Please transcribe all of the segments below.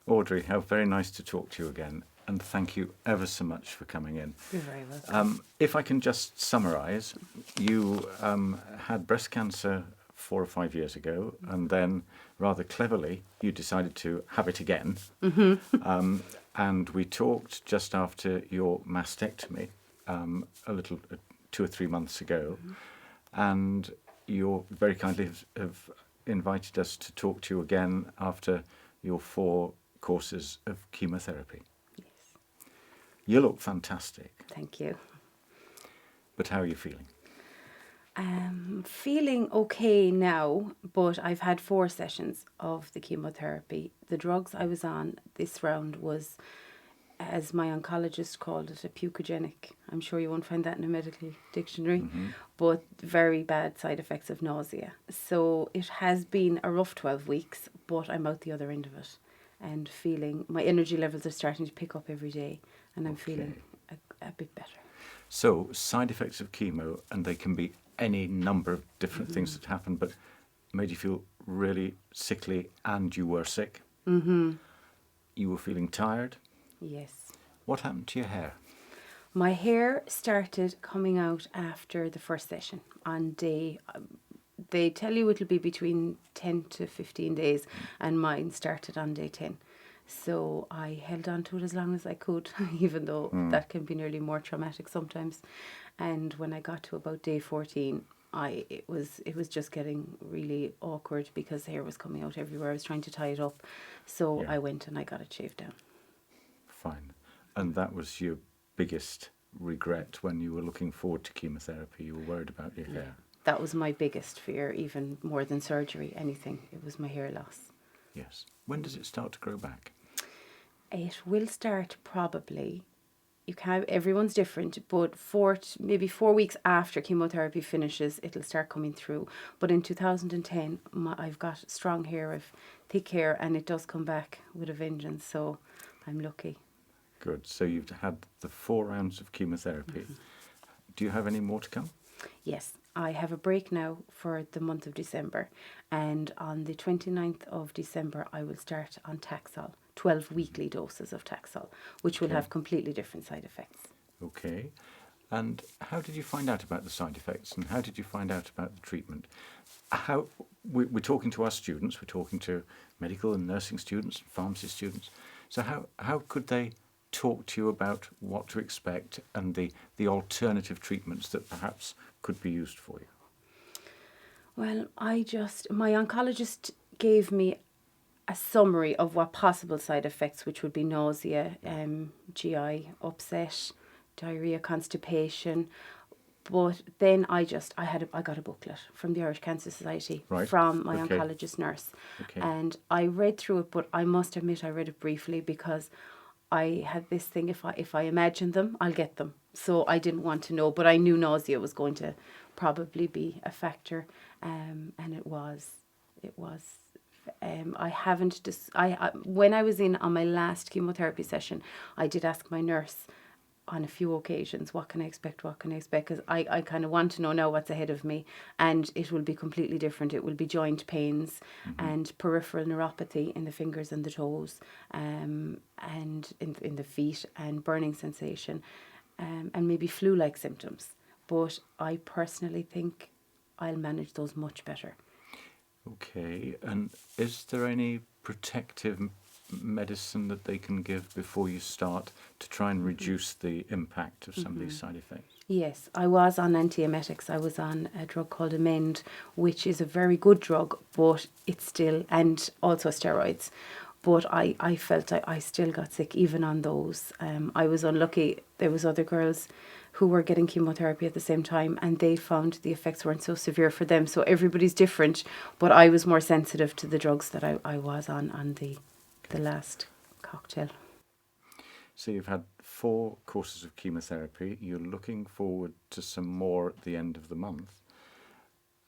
Audrey, how very nice to talk to you again, and thank you ever so much for coming in. You're very welcome. If I can just summarise, you had breast cancer 4 or 5 years ago, and then rather cleverly you decided to have it again. And we talked just after your mastectomy, a little 2 or 3 months ago, and you very kindly have invited us to talk to you again after your 4 courses of chemotherapy. Yes. You look fantastic. Thank you. But how are you feeling? Feeling okay now, but I've had 4 sessions of the chemotherapy. The drugs I was on this round was, as my oncologist called it, a pukogenic. I'm sure you won't find that in a medical dictionary, but very bad side effects of nausea. So it has been a rough 12 weeks, but I'm out the other end of it and feeling my energy levels are starting to pick up every day, and I'm feeling a bit better. So, side effects of chemo, and they can be any number of different things that happen, but made you feel really sickly, and you were sick. You were feeling tired. Yes. What happened to your hair? My hair started coming out after the first session on day, they tell you it'll be between 10 to 15 days, and mine started on day 10. So I held on to it as long as I could, even though that can be nearly more traumatic sometimes. And when I got to about day 14, it was just getting really awkward because the hair was coming out everywhere. I was trying to tie it up. So I went and I got it shaved down. Fine. And that was your biggest regret when you were looking forward to chemotherapy? You were worried about your hair? That was my biggest fear, even more than surgery, anything. It was my hair loss. Yes. When does it start to grow back? It will start probably, everyone's different, but maybe 4 weeks after chemotherapy finishes, it'll start coming through. But in 2010, I've got strong hair, I've thick hair, and it does come back with a vengeance, so I'm lucky. Good. So you've had the 4 rounds of chemotherapy. Do you have any more to come? Yes, I have a break now for the month of December, and on the 29th of December I will start on Taxol, 12 weekly doses of Taxol, which will have completely different side effects. Okay. And how did you find out about the side effects, and how did you find out about the treatment? We're talking to our students, we're talking to medical and nursing students, pharmacy students. So how could they talk to you about what to expect and the alternative treatments that perhaps could be used for you? Well, my oncologist gave me a summary of what possible side effects, which would be nausea, GI upset, diarrhea, constipation. But then I got a booklet from the Irish Cancer Society from my oncologist nurse. And I read through it, but I must admit I read it briefly because I had this thing, if I imagine them, I'll get them. So I didn't want to know, but I knew nausea was going to probably be a factor, and it was. I haven't. When I was in on my last chemotherapy session, I did ask my nurse on a few occasions, what can I expect, because I kind of want to know now what's ahead of me, and it will be completely different. It will be joint pains and peripheral neuropathy in the fingers and the toes, and in the feet, and burning sensation, and maybe flu-like symptoms. But I personally think I'll manage those much better. Okay, and is there any protective medicine that they can give before you start to try and reduce the impact of some of these side effects? Yes, I was on antiemetics. I was on a drug called Amend, which is a very good drug, but it's still, and also steroids. But I felt I still got sick even on those. I was unlucky. There was other girls who were getting chemotherapy at the same time, and they found the effects weren't so severe for them. So everybody's different, but I was more sensitive to the drugs that I was on the last cocktail. So you've had 4 courses of chemotherapy. You're looking forward to some more at the end of the month.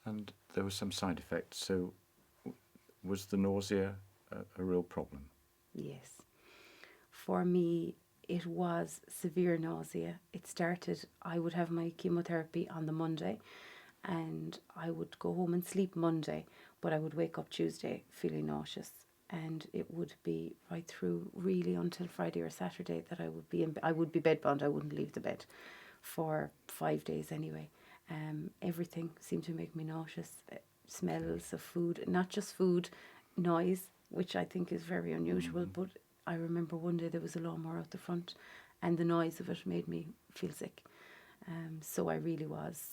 And there were some side effects. So was the nausea a real problem? Yes. For me, it was severe nausea. It started, I would have my chemotherapy on the Monday, and I would go home and sleep Monday, but I would wake up Tuesday feeling nauseous. and it would be right through really until Friday or Saturday that I would be bedbound. I wouldn't leave the bed for 5 days anyway. Everything seemed to make me nauseous. Smells of food, not just food, noise, which I think is very unusual. But I remember one day there was a lawnmower out the front, and the noise of it made me feel sick. So I really was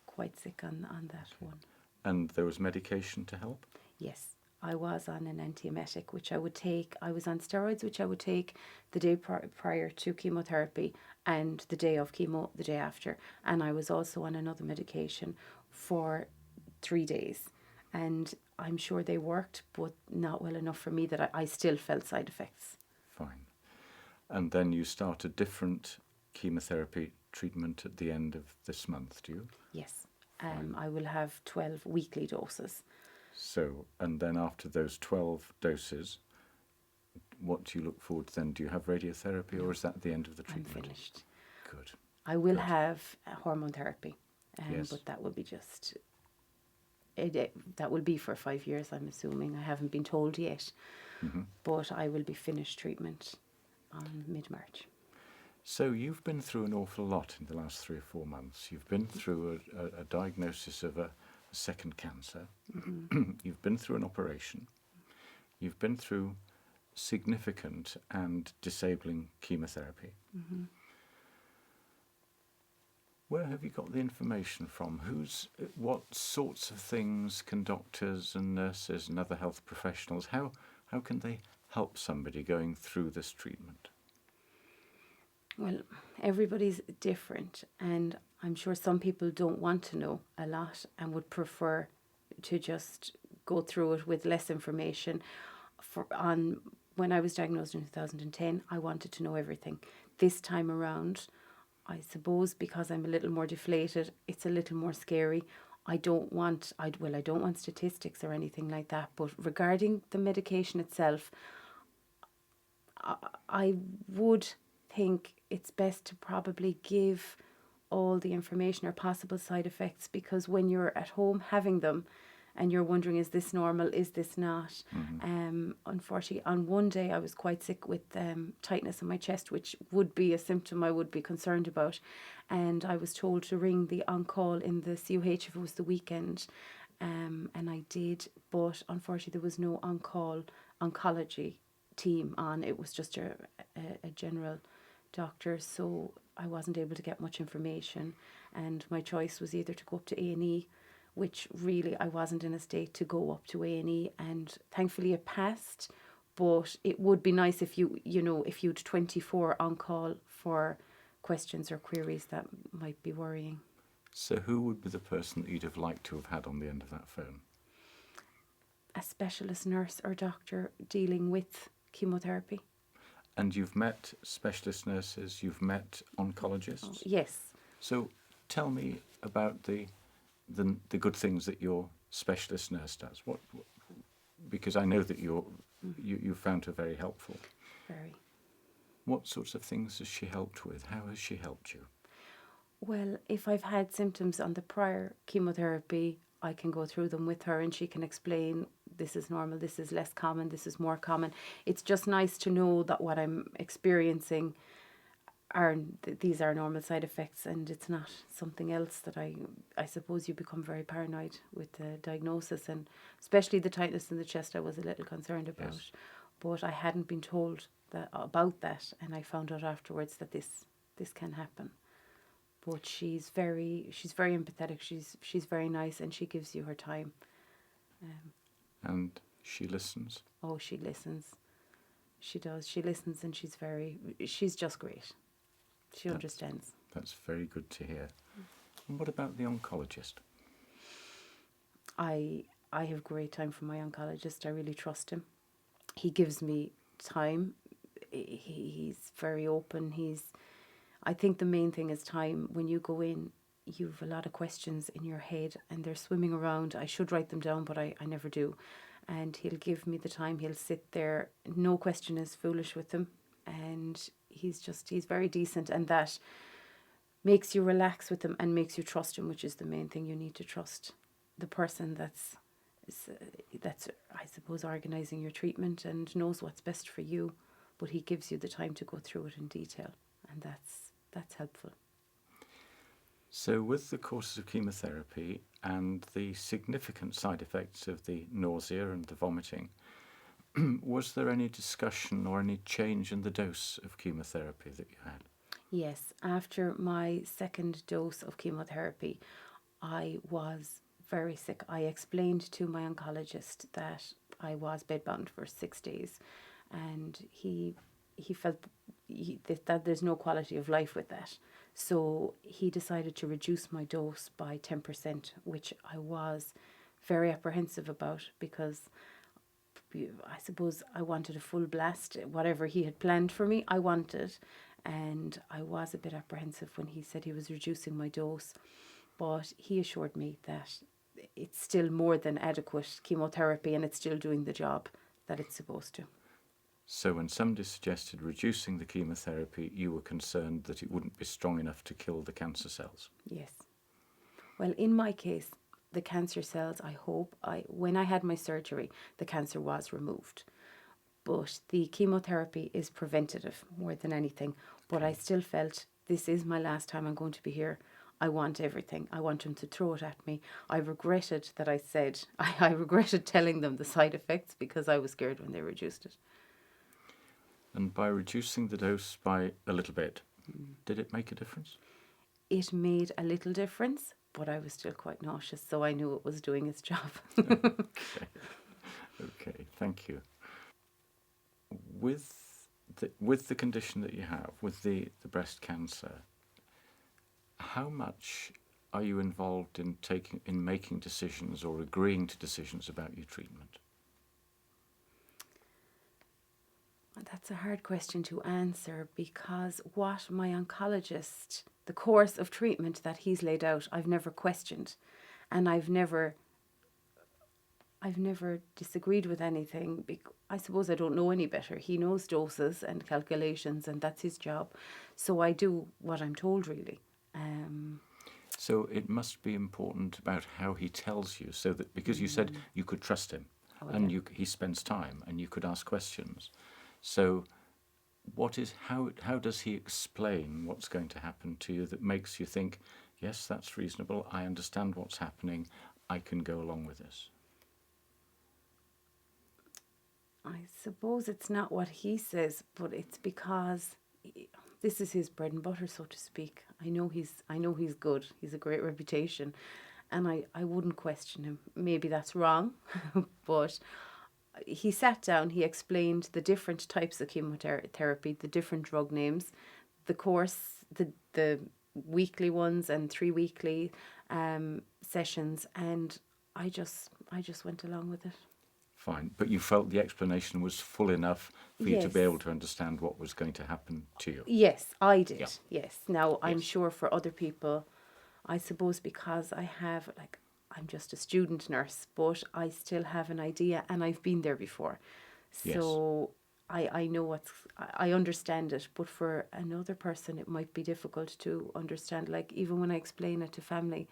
quite sick on that one. And there was medication to help? Yes, I was on an antiemetic, which I would take. I was on steroids, which I would take the day prior to chemotherapy and the day of chemo the day after. And I was also on another medication for 3 days. And I'm sure they worked, but not well enough for me that I still felt side effects. Fine. And then you start a different chemotherapy treatment at the end of this month, do you? Yes. I will have 12 weekly doses. So, and then after those 12 doses, what do you look forward to then? Do you have radiotherapy, or is that the end of the treatment? I'm finished. Good. I will Good. have hormone therapy, Yes. but that will be just... that will be for 5 years, I'm assuming. I haven't been told yet. But I will be finished treatment on mid-March. So you've been through an awful lot in the last 3 or 4 months. You've been through a diagnosis of a second cancer. You've been through an operation. You've been through significant and disabling chemotherapy. Where have you got the information from? What sorts of things can doctors and nurses and other health professionals, how can they help somebody going through this treatment? Well, everybody's different, and I'm sure some people don't want to know a lot and would prefer to just go through it with less information. When I was diagnosed in 2010, I wanted to know everything. This time around, I suppose because I'm a little more deflated, it's a little more scary. I don't want statistics or anything like that, but regarding the medication itself, I would think it's best to probably give all the information or possible side effects, because when you're at home having them and you're wondering, is this normal, is this not? Unfortunately, on one day I was quite sick with tightness in my chest, which would be a symptom I would be concerned about, and I was told to ring the on-call in the CUH if it was the weekend, and I did, but unfortunately there was no on-call oncology team on. It was just a general doctor, so I wasn't able to get much information, and my choice was either to go up to A&E, which really I wasn't in a state to go up to A&E, and thankfully it passed. But it would be nice if if you'd 24 on call for questions or queries that might be worrying. So who would be the person that you'd have liked to have had on the end of that phone? A specialist nurse or doctor dealing with chemotherapy. And you've met specialist nurses, you've met oncologists? Yes. So tell me about the good things that your specialist nurse does. Because I know that you found her very helpful. Very. What sorts of things has she helped with? How has she helped you? Well, if I've had symptoms on the prior chemotherapy, I can go through them with her and she can explain, this is normal, this is less common, this is more common. It's just nice to know that what I'm experiencing these are normal side effects, and it's not something else that I suppose you become very paranoid with the diagnosis, and especially the tightness in the chest I was a little concerned about. Yes. But I hadn't been told about that, and I found out afterwards that this can happen. But she's very empathetic. She's very nice, and she gives you her time. And she listens? Oh, she listens. She does. She listens, and she's just great. She understands. That's very good to hear. And what about the oncologist? I have great time from my oncologist. I really trust him. He gives me time. He's very open. I think the main thing is time. When you go in, you've a lot of questions in your head and they're swimming around. I should write them down, but I never do. And he'll give me the time. He'll sit there. No question is foolish with him. And he's very decent, and that makes you relax with him and makes you trust him, which is the main thing. You need to trust the person that's that's, I suppose, organising your treatment and knows what's best for you, but he gives you the time to go through it in detail, and that's helpful. So with the courses of chemotherapy and the significant side effects of the nausea and the vomiting, was there any discussion or any change in the dose of chemotherapy that you had? Yes, after my second dose of chemotherapy, I was very sick. I explained to my oncologist that I was bedbound for 6 days, and he felt that there's no quality of life with that. So he decided to reduce my dose by 10%, which I was very apprehensive about because I suppose I wanted a full blast. Whatever he had planned for me, I wanted. And I was a bit apprehensive when he said he was reducing my dose. But he assured me that it's still more than adequate chemotherapy and it's still doing the job that it's supposed to. So when somebody suggested reducing the chemotherapy, you were concerned that it wouldn't be strong enough to kill the cancer cells? Yes. Well, in my case, the cancer cells, when I had my surgery, the cancer was removed. But the chemotherapy is preventative more than anything. But I still felt this is my last time I'm going to be here. I want everything. I want him to throw it at me. I regretted that I said, I regretted telling them the side effects because I was scared when they reduced it. And by reducing the dose by a little bit, did it make a difference? It made a little difference, but I was still quite nauseous, so I knew it was doing its job. Okay, thank you. With the condition that you have, with the breast cancer, how much are you involved in making decisions or agreeing to decisions about your treatment? That's a hard question to answer because what my oncologist, the course of treatment that he's laid out, I've never questioned, and I've never disagreed with anything. I suppose I don't know any better. He knows doses and calculations, and that's his job. So I do what I'm told, really. So it must be important about how he tells you, so that because you said you could trust him, and yeah. he spends time, and you could ask questions. So how does he explain what's going to happen to you that makes you think, yes, that's reasonable, I understand what's happening, I can go along with this? I suppose it's not what he says, but it's because this is his bread and butter, so to speak. I know he's good. He's a great reputation, and I wouldn't question him. Maybe that's wrong, but he sat down, he explained the different types of chemotherapy, the different drug names, the course, the weekly ones and 3 weekly sessions, and I just went along with it. Fine, but you felt the explanation was full enough for you to be Yes. able to understand what was going to happen to you? Yes, I did. Yeah. Yes. Now, I'm Yes. sure for other people, I suppose because I'm just a student nurse, but I still have an idea and I've been there before. Yes. So I know I understand it, but for another person, it might be difficult to understand. Like, even when I explain it to family,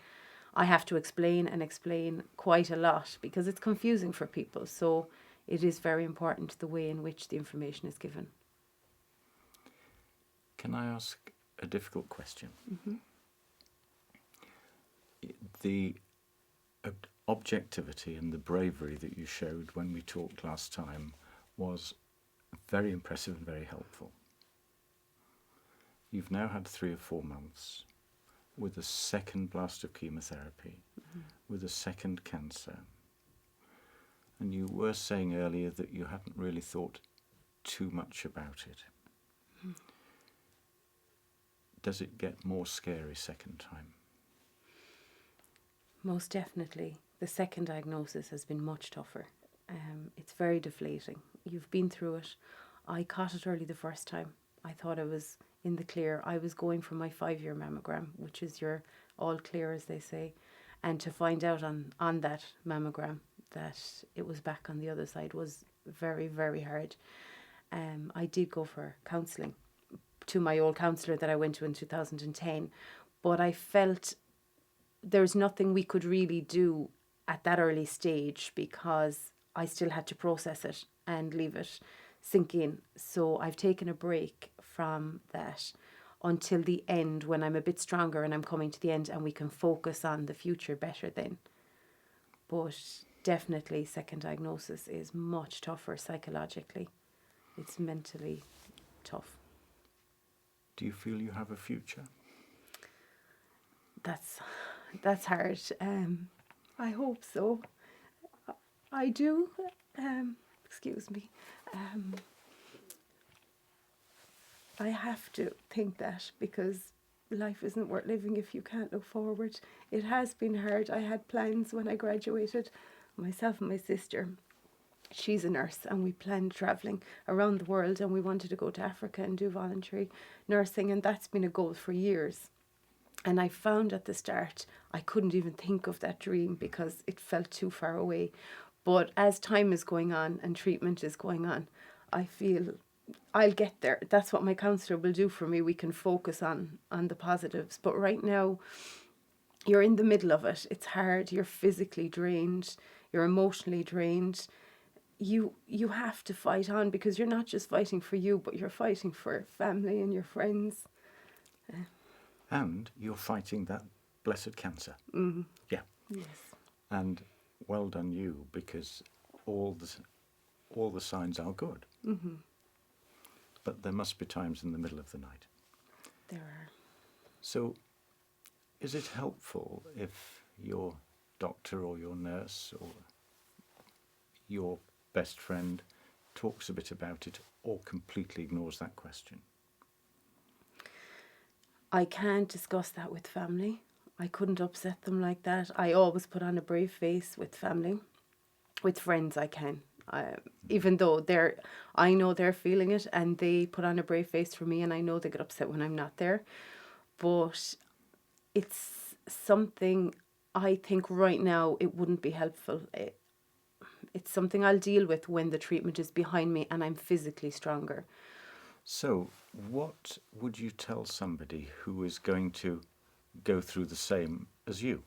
I have to explain and explain quite a lot because it's confusing for people. So it is very important the way in which the information is given. Can I ask a difficult question? The objectivity and the bravery that you showed when we talked last time was very impressive and very helpful. You've now had 3 or 4 months with a second blast of chemotherapy, with a second cancer. And you were saying earlier that you hadn't really thought too much about it. Does it get more scary second time? Most definitely. The second diagnosis has been much tougher. It's very deflating. You've been through it. I caught it early the first time. I thought I was in the clear. I was going for my 5-year mammogram, which is your all clear, as they say. And to find out on that mammogram that it was back on the other side was very, very hard. I did go for counselling to my old counsellor that I went to in 2010, but I felt there's nothing we could really do at that early stage because I still had to process it and leave it sink in. So I've taken a break from that until the end when I'm a bit stronger and I'm coming to the end and we can focus on the future better then. But definitely second diagnosis is much tougher psychologically. It's mentally tough. Do you feel you have a future? That's hard. I hope so. I do. Excuse me. I have to think that because life isn't worth living if you can't look forward. It has been hard. I had plans when I graduated, myself and my sister. She's a nurse and we planned travelling around the world and we wanted to go to Africa and do voluntary nursing, and that's been a goal for years. And I found at the start I couldn't even think of that dream because it felt too far away. But as time is going on and treatment is going on, I feel I'll get there. That's what my counsellor will do for me. We can focus on the positives. But right now, you're in the middle of it. It's hard. You're physically drained. You're emotionally drained. You have to fight on because you're not just fighting for you, but you're fighting for family and your friends. And you're fighting that blessed cancer. Mm-hmm. Yeah. Yes. And well done you, because all the signs are good. Mm-hmm. But there must be times in the middle of the night. There are. So is it helpful if your doctor or your nurse or your best friend talks a bit about it or completely ignores that question? I can't discuss that with family. I couldn't upset them like that. I always put on a brave face with family. With friends, I can. Even though I know they're feeling it and they put on a brave face for me, and I know they get upset when I'm not there. But it's something I think right now it wouldn't be helpful. It's something I'll deal with when the treatment is behind me and I'm physically stronger. So what would you tell somebody who is going to go through the same as you?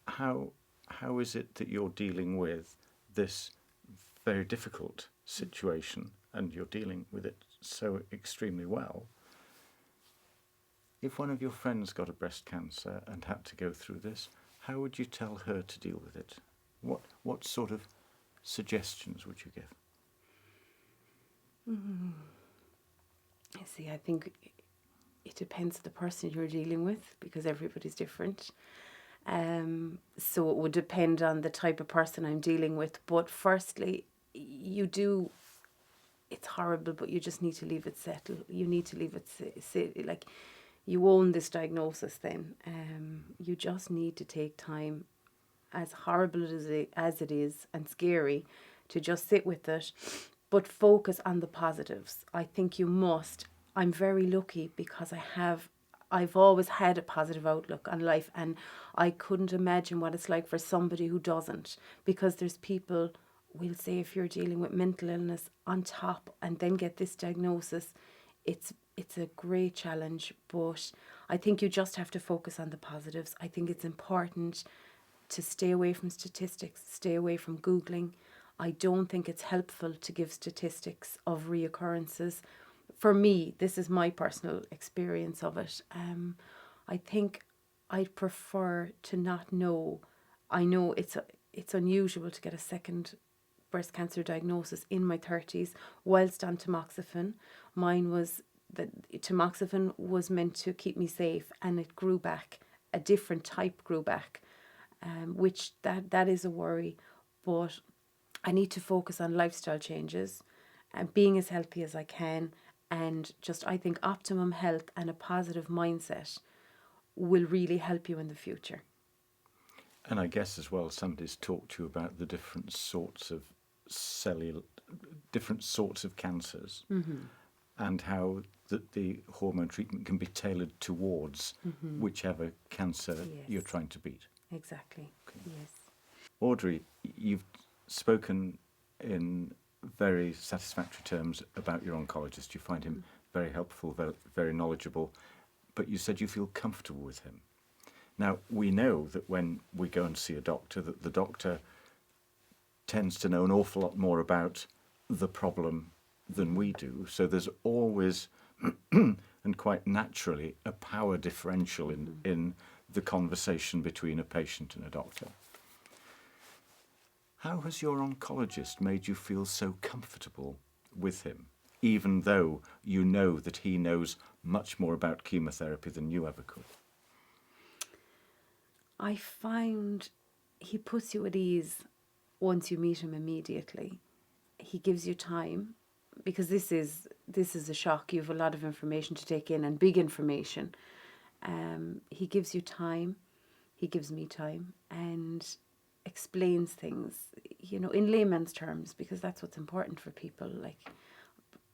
How is it that you're dealing with this very difficult situation and you're dealing with it so extremely well? If one of your friends got a breast cancer and had to go through this, how would you tell her to deal with it? What sort of suggestions would you give? You see, I think it depends on the person you're dealing with because everybody's different. So it would depend on the type of person I'm dealing with. But firstly, it's horrible, but you just need to leave it settle. You need to leave it sit. Like, you own this diagnosis then. You just need to take time, as horrible as it is and scary, to just sit with it, but focus on the positives. I think you must. I'm very lucky because I've always had a positive outlook on life, and I couldn't imagine what it's like for somebody who doesn't, because there's people, we'll say, if you're dealing with mental illness on top and then get this diagnosis, it's a great challenge. But I think you just have to focus on the positives. I think it's important to stay away from statistics, stay away from Googling. I don't think it's helpful to give statistics of reoccurrences. For me, this is my personal experience of it. I think I'd prefer to not know. I know it's unusual to get a second breast cancer diagnosis in my 30s whilst on tamoxifen. Mine was that tamoxifen was meant to keep me safe, and it grew back. A different type grew back, which that is a worry. But I need to focus on lifestyle changes and being as healthy as I can, and just, I think, optimum health and a positive mindset will really help you in the future. And I guess as well, somebody's talked to you about the different sorts of different sorts of cancers, and how the hormone treatment can be tailored towards whichever cancer you're trying to beat. Exactly. Okay. Yes. Audrey, you've spoken in very satisfactory terms about your oncologist. You find him very helpful, very, very knowledgeable, but you said you feel comfortable with him. Now, we know that when we go and see a doctor, that the doctor tends to know an awful lot more about the problem than we do. So there's always, and quite naturally, a power differential in the conversation between a patient and a doctor. How has your oncologist made you feel so comfortable with him, even though you know that he knows much more about chemotherapy than you ever could? I find he puts you at ease once you meet him immediately. He gives you time, because this is a shock. You have a lot of information to take in, and big information. He gives you time. He gives me time, and explains things, in layman's terms, because that's what's important for people. Like,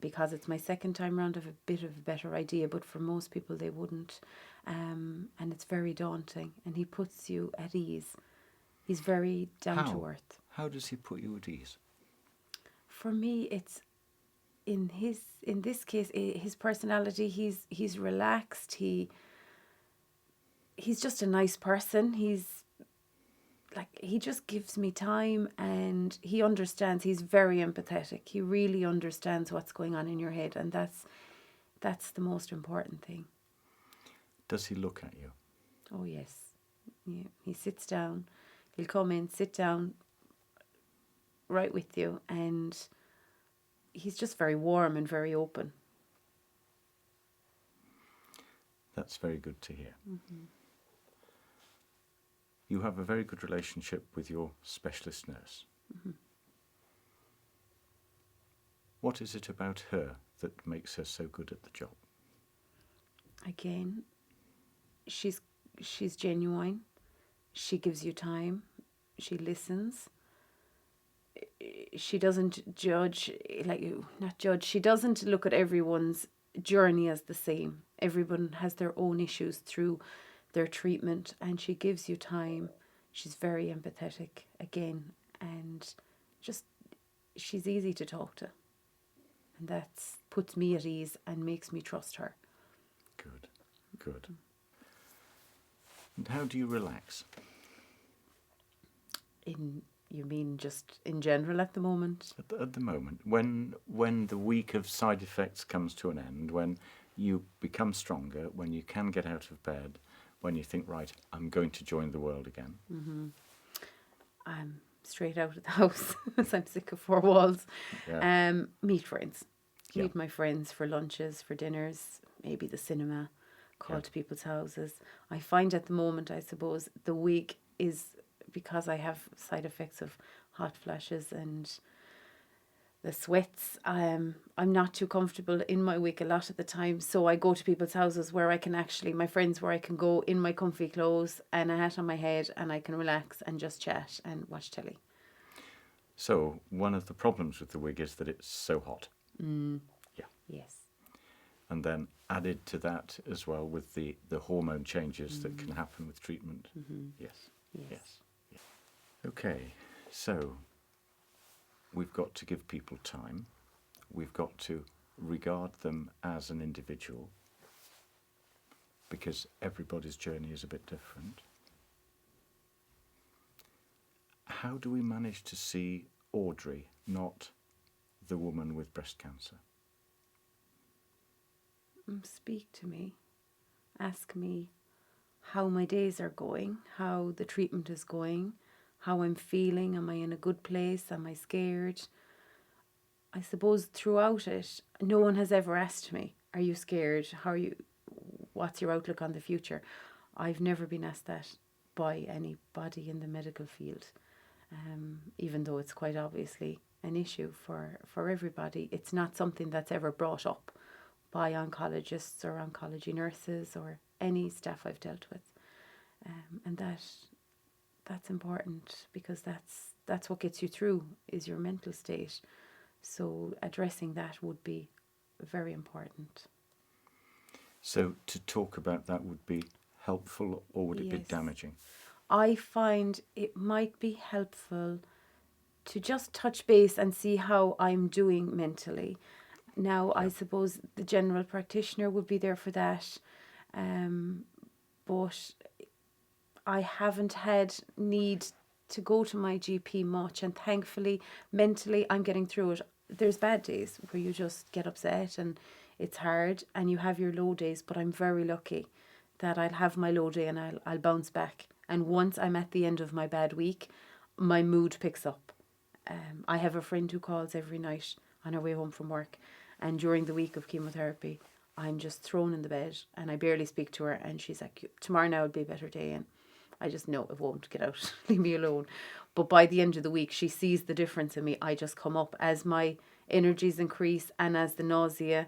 because it's my second time round, I have a bit of a better idea, but for most people they wouldn't. And it's very daunting, and he puts you at ease. He's very down to earth. How does he put you at ease? For me, it's in this case, his personality. He's relaxed. He's just a nice person. He just gives me time, and he understands. He's very empathetic. He really understands what's going on in your head, and that's the most important thing. Does he look at you? Oh, yes. Yeah. He sits down. He'll come in, sit down right with you, and he's just very warm and very open. That's very good to hear. Mm-hmm. You have a very good relationship with your specialist nurse. Mm-hmm. What is it about her that makes her so good at the job? Again, she's genuine. She gives you time. She listens. She doesn't judge, not judge. She doesn't look at everyone's journey as the same. Everyone has their own issues through their treatment, and she gives you time. She's very empathetic, again, and just, she's easy to talk to. And that puts me at ease and makes me trust her. Good, good. And how do you relax? You mean just in general at the moment? At the moment, when the week of side effects comes to an end, when you become stronger, when you can get out of bed, when you think, right, I'm going to join the world again. Mm-hmm. I'm straight out of the house, as I'm sick of four walls. Yeah. Meet friends. Yeah. Meet my friends for lunches, for dinners, maybe the cinema, call to people's houses. I find at the moment, I suppose, the week is, because I have side effects of hot flashes and the sweats, I'm not too comfortable in my wig a lot of the time. So I go to people's houses where I can my friends, where I can go in my comfy clothes and a hat on my head, and I can relax and just chat and watch telly. So one of the problems with the wig is that it's so hot. Yeah. Yes. And then added to that as well with the hormone changes that can happen with treatment. Mm-hmm. Yes. Okay, so we've got to give people time. We've got to regard them as an individual, because everybody's journey is a bit different. How do we manage to see Audrey, not the woman with breast cancer? Speak to me. Ask me how my days are going, how the treatment is going, how I'm feeling. Am I in a good place? Am I scared? I suppose throughout it, no one has ever asked me, are you scared? What's your outlook on the future? I've never been asked that by anybody in the medical field. Even though it's quite obviously an issue for everybody, it's not something that's ever brought up by oncologists or oncology nurses or any staff I've dealt with. And that's important, because that's what gets you through, is your mental state. So addressing that would be very important. So to talk about that would be helpful, or would it be damaging? I find it might be helpful to just touch base and see how I'm doing mentally. Now, I suppose the general practitioner would be there for that. But I haven't had need to go to my GP much, and thankfully, mentally, I'm getting through it. There's bad days where you just get upset and it's hard, and you have your low days, but I'm very lucky that I'll have my low day and I'll bounce back. And once I'm at the end of my bad week, my mood picks up. I have a friend who calls every night on her way home from work, and during the week of chemotherapy, I'm just thrown in the bed and I barely speak to her, and she's like, tomorrow now will be a better day, and I just know it won't. Get out, leave me alone. But by the end of the week, she sees the difference in me. I just come up as my energies increase, and as the nausea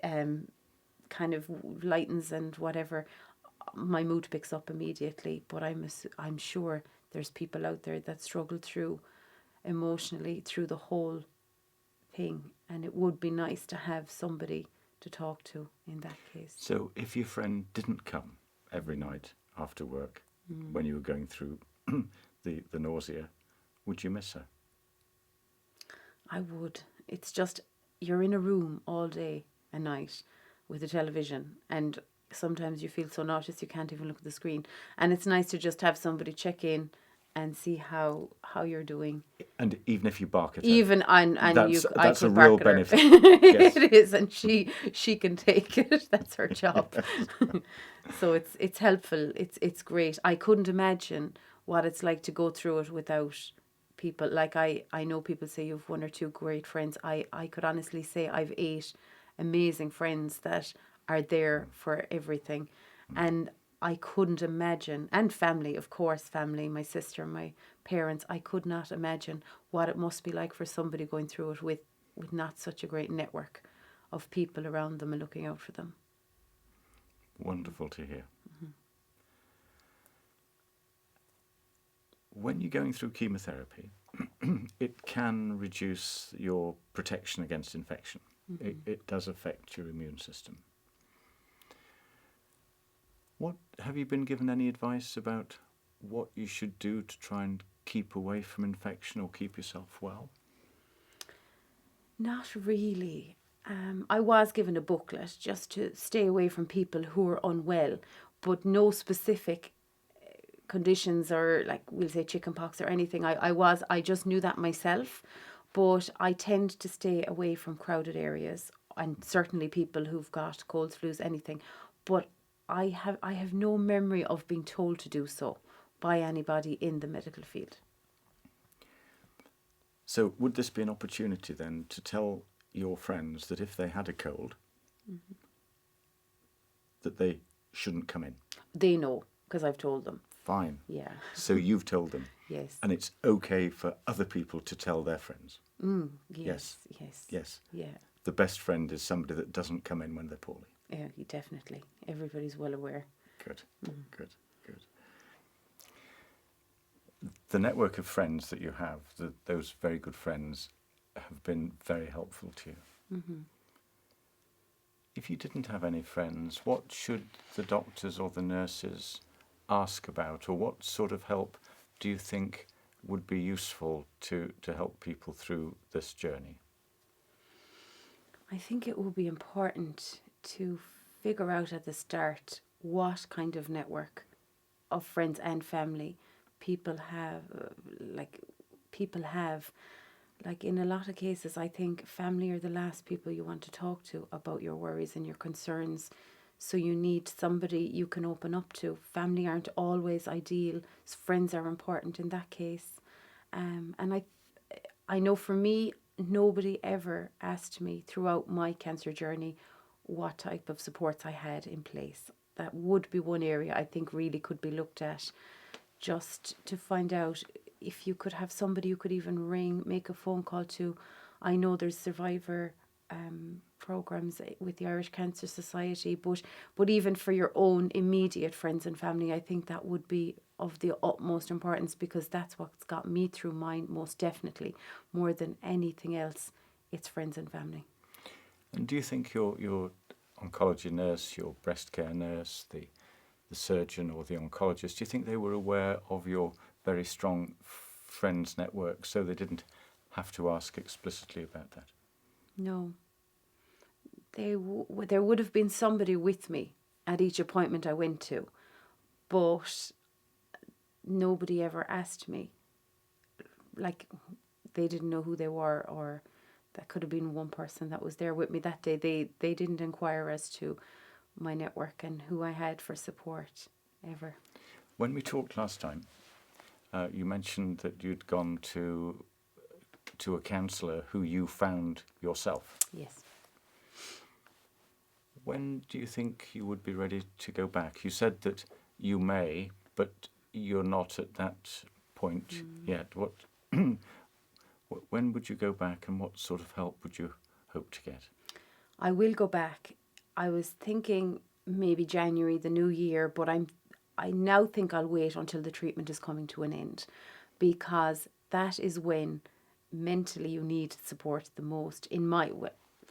kind of lightens and whatever, my mood picks up immediately. But I'm sure there's people out there that struggle through emotionally through the whole thing, and it would be nice to have somebody to talk to in that case. So if your friend didn't come every night after work when you were going through the nausea, would you miss her? I would. It's just, you're in a room all day and night with a television, and sometimes you feel so nauseous you can't even look at the screen, and it's nice to just have somebody check in and see how you're doing. And even if you bark at her, Even and that's I a could real bark at her. benefit. Yes. It is, and she can take it. That's her job. So it's helpful. It's great. I couldn't imagine what it's like to go through it without people. Like I know people say you've one or two great friends. I could honestly say I've 8 amazing friends that are there for everything, and I couldn't imagine, and family, of course, family, my sister, my parents, I could not imagine what it must be like for somebody going through it with not such a great network of people around them and looking out for them. Wonderful to hear. When you're going through chemotherapy, it can reduce your protection against infection. It does affect your immune system. What have you been given any advice about what you should do to try and keep away from infection or keep yourself well? Not really. I was given a booklet just to stay away from people who are unwell, but no specific conditions, or like we'll say chickenpox or anything. I just knew that myself, but I tend to stay away from crowded areas, and certainly people who've got colds, flus, anything. But I have no memory of being told to do so by anybody in the medical field. So would this be an opportunity then to tell your friends that if they had a cold, that they shouldn't come in? They know, because I've told them. Fine. Yeah. So you've told them. Yes. And it's okay for other people to tell their friends. Yes. Yes. Yeah. The best friend is somebody that doesn't come in when they're poorly. Yeah, definitely. Everybody's well aware. Good. The network of friends that you have, those very good friends, have been very helpful to you. If you didn't have any friends, what should the doctors or the nurses ask about, or what sort of help do you think would be useful to help people through this journey? I think it will be important to figure out at the start what kind of network of friends and family people have. Like in a lot of cases, I think family are the last people you want to talk to about your worries and your concerns. So you need somebody you can open up to. Family aren't always ideal. Friends are important in that case. And I know for me, nobody ever asked me throughout my cancer journey what type of supports I had in place. That would be one area I think really could be looked at, just to find out if you could have somebody you could even ring, make a phone call to. I know there's survivor programs with the Irish Cancer Society, but even for your own immediate friends and family, I think that would be of the utmost importance, because that's what's got me through mine most definitely, more than anything else. It's friends and family. And do you think your oncology nurse, your breast care nurse, the surgeon or the oncologist, do you think they were aware of your very strong friends network, so they didn't have to ask explicitly about that? No. There would have been somebody with me at each appointment I went to, but nobody ever asked me. Like, they didn't know who they were, or that could have been one person that was there with me that day. They didn't inquire as to my network and who I had for support ever. When we talked last time, you mentioned that you'd gone to a counsellor who you found yourself. Yes. When do you think you would be ready to go back? You said that you may, but you're not at that point yet. When would you go back, and what sort of help would you hope to get? I will go back. I was thinking maybe January, the new year, but I now think I'll wait until the treatment is coming to an end, because that is when mentally you need support the most.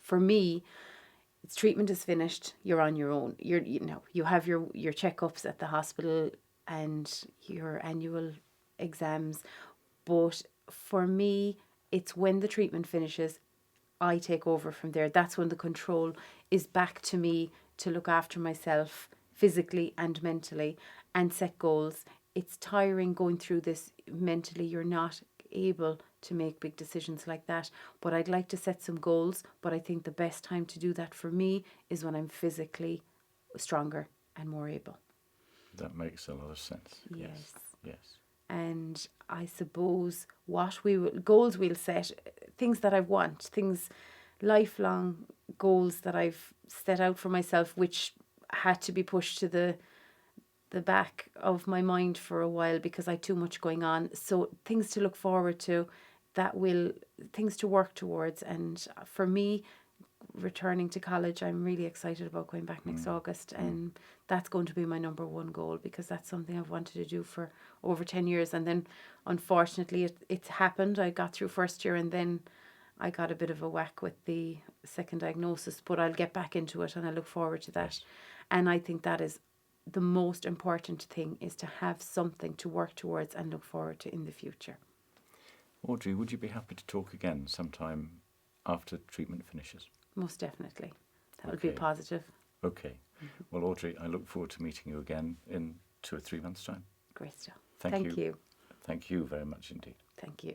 For me, treatment is finished. You're on your own. You have your checkups at the hospital and your annual exams, but for me, it's when the treatment finishes, I take over from there. That's when the control is back to me to look after myself physically and mentally and set goals. It's tiring going through this mentally. You're not able to make big decisions like that. But I'd like to set some goals. But I think the best time to do that for me is when I'm physically stronger and more able. That makes a lot of sense. Yes. Yes. And I suppose goals we'll set, things that I want, things, lifelong goals that I've set out for myself, which had to be pushed to the back of my mind for a while because I had too much going on. So things to look forward to, things to work towards. And for me, returning to college, I'm really excited about going back next August, and that's going to be my number one goal, because that's something I've wanted to do for over 10 years. And then unfortunately it's happened. I got through first year and then I got a bit of a whack with the second diagnosis, but I'll get back into it and I look forward to that. And I think that is the most important thing, is to have something to work towards and look forward to in the future. Audrey, would you be happy to talk again sometime after treatment finishes? Most definitely. That would be positive. Okay. Well, Audrey, I look forward to meeting you again in 2 or 3 months' time. Great stuff. Thank you. Thank you. Thank you very much indeed. Thank you.